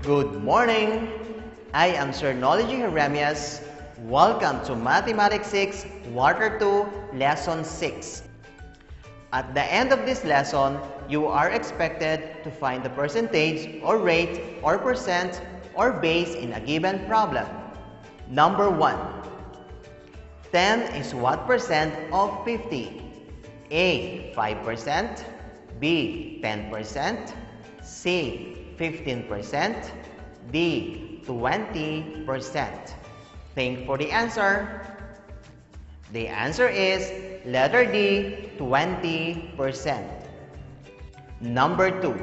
Good morning! I am Sir Nology Jeremias. Welcome to Mathematics 6, Quarter 2, Lesson 6. At the end of this lesson, you are expected to find the percentage or rate or percent or base in a given problem. Number 1. 10 is what percent of 50? A. 5%, B. 10%, C. 15%, D. 20%. Think for the answer. The answer is letter D, 20%. Number 2.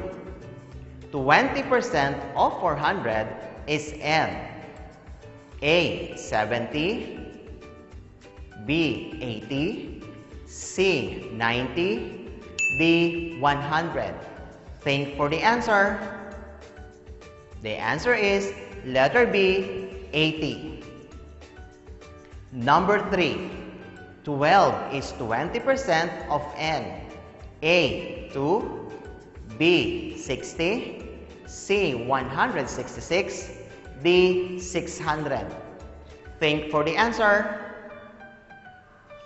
20% of 400 is N. A. 70, B. 80, C. 90, D. 100. Think for the answer. The answer is letter B, 80. Number 3. 12 is 20% of N. A. 2, B. 60, C. 166, D. 600. Think for the answer.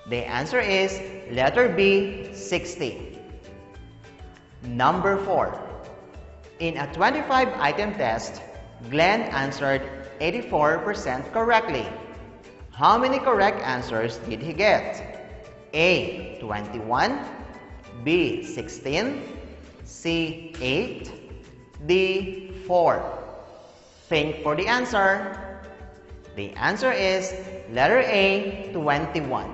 The answer is letter B, 60. Number 4. In a 25-item test, Glenn answered 84% correctly. How many correct answers did he get? A. 21, B. 16, C. 8, D. 4. Think for the answer. The answer is letter A, 21.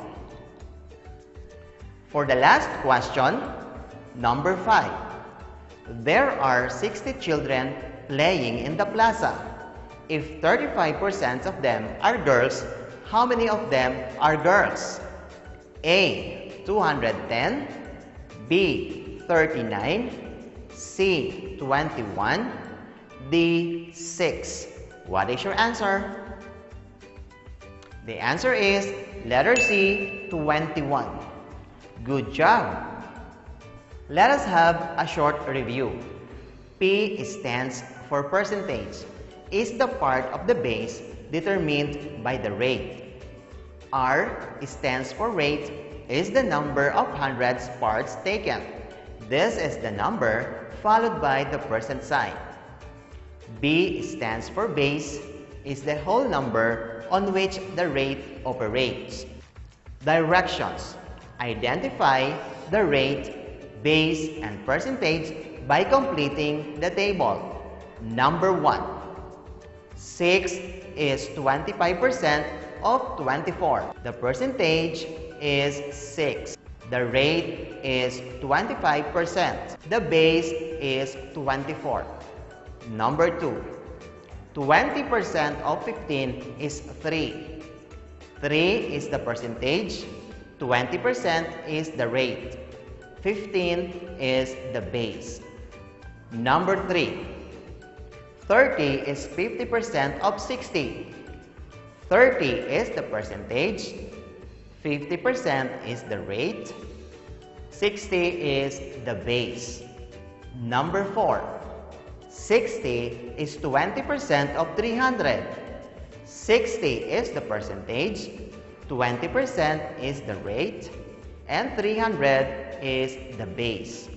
For the last question, number 5. There are 60 children playing in the plaza. If 35% of them are girls, how many of them are girls? A. 210, B. 39, C. 21, D. 6. What is your answer? The answer is letter C, 21. Good job! Let us have a short review. P stands for percentage. Is the part of the base determined by the rate. R stands for rate. Is the number of hundreds parts taken. This is the number followed by the percent sign. B stands for base. Is the whole number on which the rate operates. Directions. Identify the rate, base, and percentage by completing the table. Number 1. 6 is 25% of 24. The percentage is 6. The rate is 25%. The base is 24. Number 2. 20% of 15 is 3. 3 is the percentage. 20% is the rate. 15 is the base. Number 3. 30 is 50% of 60. 30 is the percentage. 50% is the rate. 60 is the base. Number 4. 60 is 20% of 300. 60 is the percentage. 20% is the rate. And 300 is the base.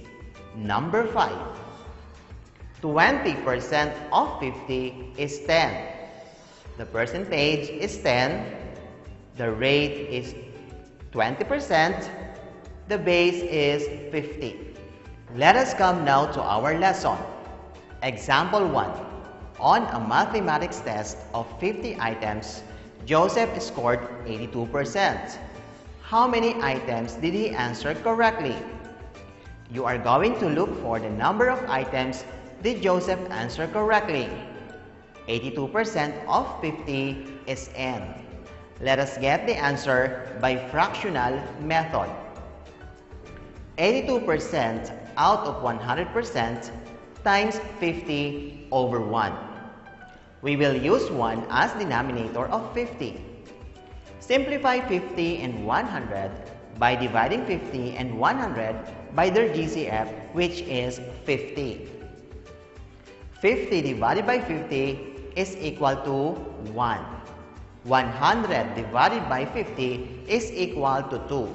Number 5. 20% of 50 is 10. The percentage is 10. The rate is 20%. The base is 50. Let us come now to our lesson. Example 1. On a mathematics test of 50 items, Joseph scored 82%. How many items did he answer correctly? You are going to look for the number of items did Joseph answer correctly. 82% of 50 is N. Let us get the answer by fractional method. 82% out of 100% times 50 over 1. We will use 1 as denominator of 50. Simplify 50 and 100 by dividing 50 and 100 by their GCF, which is 50. 50 divided by 50 is equal to 1. 100 divided by 50 is equal to 2.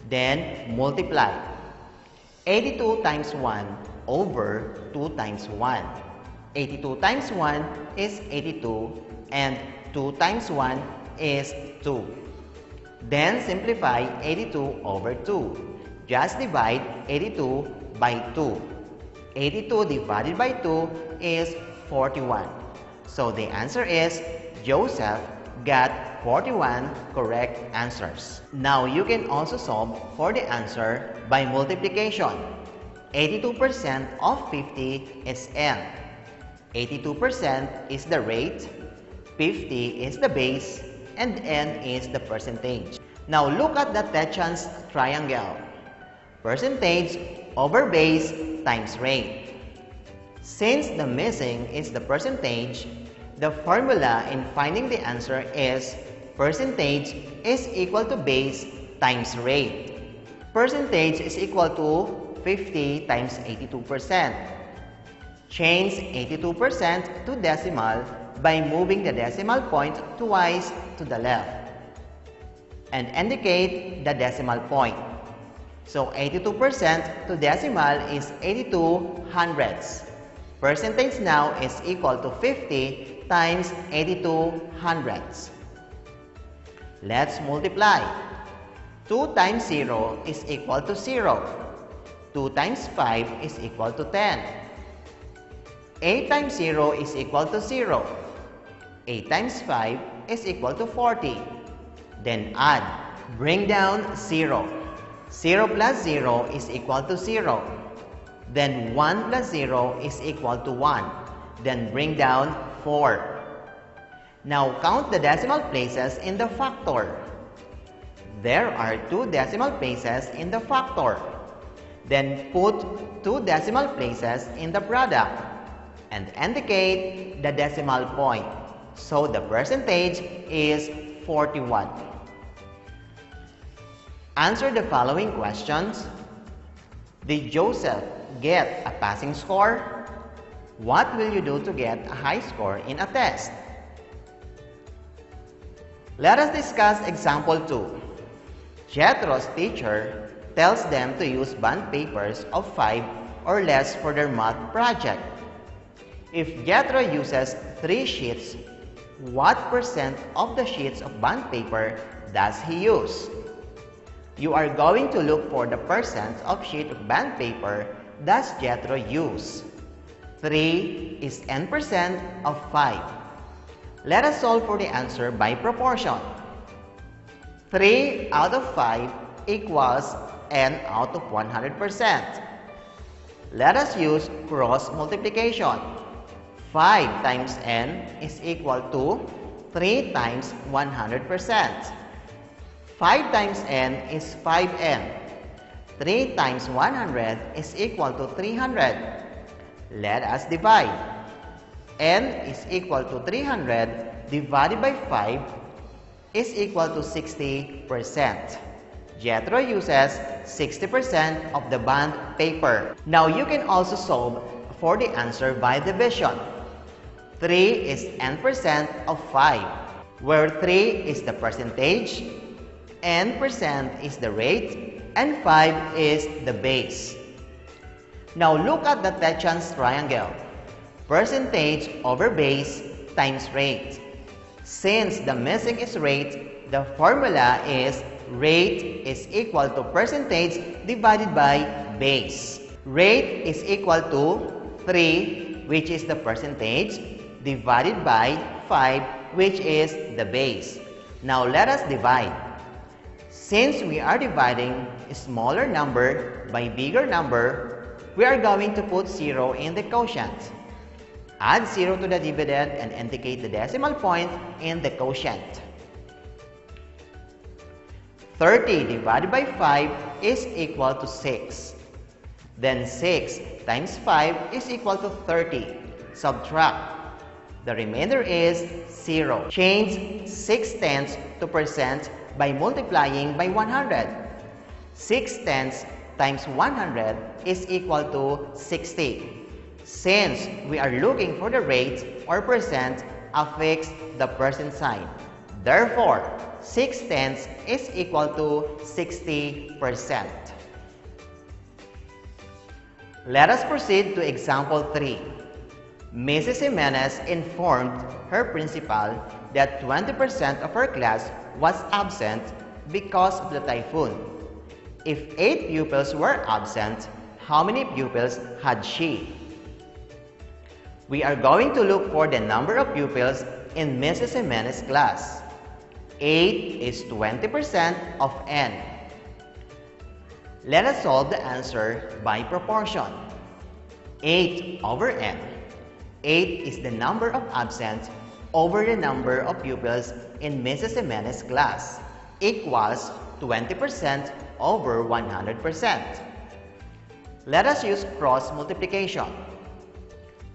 Then multiply. 82 times 1 over 2 times 1. 82 times 1 is 82 and 2 times 1 is 2. Then simplify 82 over 2. Just divide 82 by 2. 82 divided by 2 is 41. So the answer is Joseph got 41 correct answers. Now you can also solve for the answer by multiplication. 82% of 50 is n. 82% is the rate, 50 is the base, and n is the percentage. Now look at the Techans triangle. Percentage over base times rate. Since the missing is the percentage, the formula in finding the answer is percentage is equal to base times rate. Percentage is equal to 50 times 82%. Change 82% to decimal by moving the decimal point twice to the left and indicate the decimal point. So 82% to decimal is 82 hundredths. Percentage now is equal to 50 times 82 hundredths. Let's multiply. 2 times 0 is equal to 0. 2 times 5 is equal to 10. 8 times 0 is equal to 0. 8 times 5 is equal to 40. Then add. Bring down 0. 0 plus 0 is equal to 0. Then 1 plus 0 is equal to 1. Then bring down 4. Now count the decimal places in the factor. There are 2 decimal places in the factor. Then put 2 decimal places in the product and indicate the decimal point. So the percentage is 41. Answer the following questions. Did Joseph get a passing score? What will you do to get a high score in a test? Let us discuss example 2. Jethro's teacher tells them to use bond papers of 5 or less for their math project. If Jethro uses 3 sheets, what percent of the sheets of bond paper does he use? You are going to look for the percent of sheet of bond paper does Jethro use. 3 is n% of 5. Let us solve for the answer by proportion. 3 out of 5 equals n out of 100%. Let us use cross multiplication. 5 times n is equal to 3 times 100%. 5 times n is 5n. 3 times 100 is equal to 300. Let us divide. N is equal to 300 divided by 5 is equal to 60%. Jethro uses 60% of the bond paper. Now you can also solve for the answer by division. 3 is n% of 5, where 3 is the percentage, n% is the rate, and 5 is the base. Now look at the Techans triangle. Percentage over base times rate. Since the missing is rate, the formula is rate is equal to percentage divided by base. Rate is equal to 3, which is the percentage, divided by 5, which is the base. Now let us divide. Since we are dividing a smaller number by bigger number, we are going to put 0 in the quotient. Add 0 to the dividend and indicate the decimal point in the quotient. 30 divided by 5 is equal to 6. Then 6 times 5 is equal to 30. Subtract. The remainder is 0. Change 6/10 to percent by multiplying by 100. 6/10 times 100 is equal to 60. Since we are looking for the rate or percent, affix the percent sign. Therefore, 6/10 is equal to 60%. Let us proceed to example 3. Mrs. Jimenez informed her principal that 20% of her class was absent because of the typhoon. If 8 pupils were absent, how many pupils had she? We are going to look for the number of pupils in Mrs. Jimenez's class. 8 is 20% of n. Let us solve the answer by proportion. 8 over n. 8 is the number of absent over the number of pupils in Mrs. Jimenez's class, equals 20% over 100%. Let us use cross multiplication.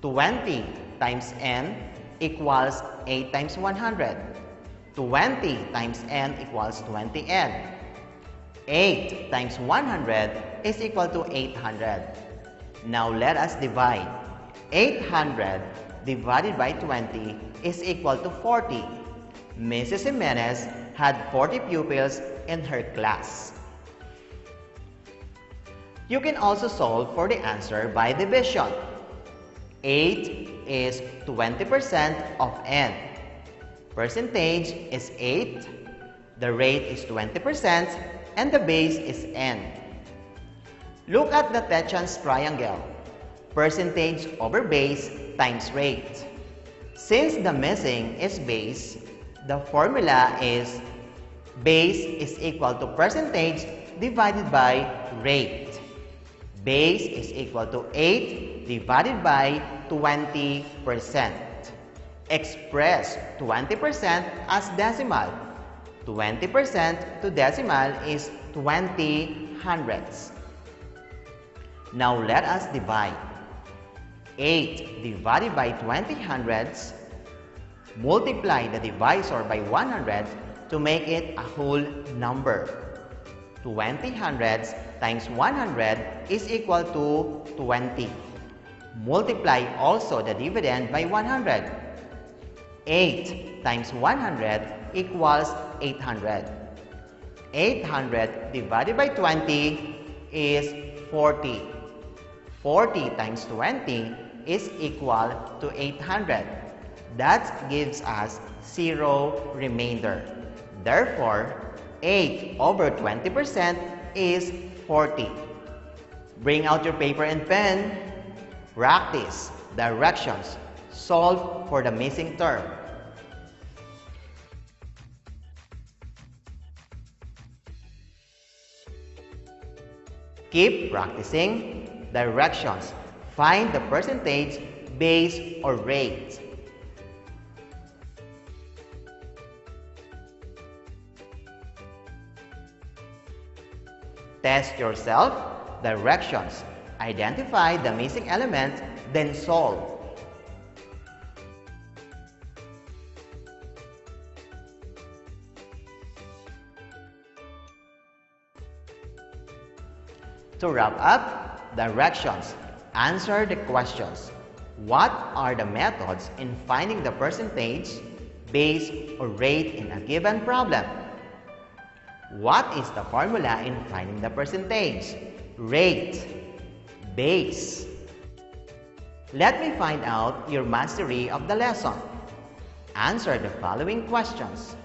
20 times n equals 8 times 100. 20 times n equals 20n. 8 times 100 is equal to 800. Now let us divide. 800 divided by 20 is equal to 40. Mrs. Jimenez had 40 pupils in her class. You can also solve for the answer by division. 8 is 20% of n. Percentage is 8, the rate is 20%, and the base is n. Look at the Tetchan's triangle. Percentage over base times rate. Since the missing is base, the formula is base is equal to percentage divided by rate. Base is equal to 8 divided by 20%. Express 20% as decimal. 20% to decimal is 20 hundredths. Now let us divide. 8 divided by 20 hundredths. Multiply the divisor by 100 to make it a whole number. 20 hundredths times 100 is equal to 20. Multiply also the dividend by 100. 8 times 100 equals 800. 800 divided by 20 is 40. 40 times 20 is equal to 800. That gives us 0 remainder. Therefore, 8 over 20% is 40. Bring out your paper and pen. Practice directions. Solve for the missing term. Keep practicing directions. Find the percentage, base, or rate. Test yourself. Directions. Identify the missing element, then solve. To wrap up, directions. Answer the questions. What are the methods in finding the percentage, base, or rate in a given problem? What is the formula in finding the percentage, rate, base? Let me find out your mastery of the lesson. Answer the following questions.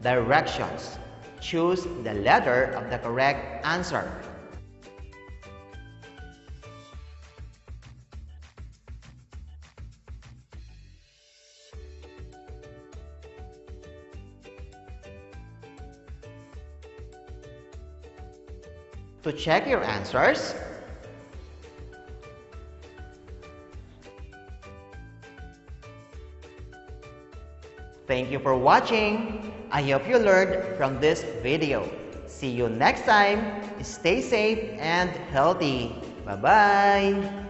Directions. Choose the letter of the correct answer. To check your answers, thank you for watching. I hope you learned from this video. See you next time. Stay safe and healthy. Bye-bye.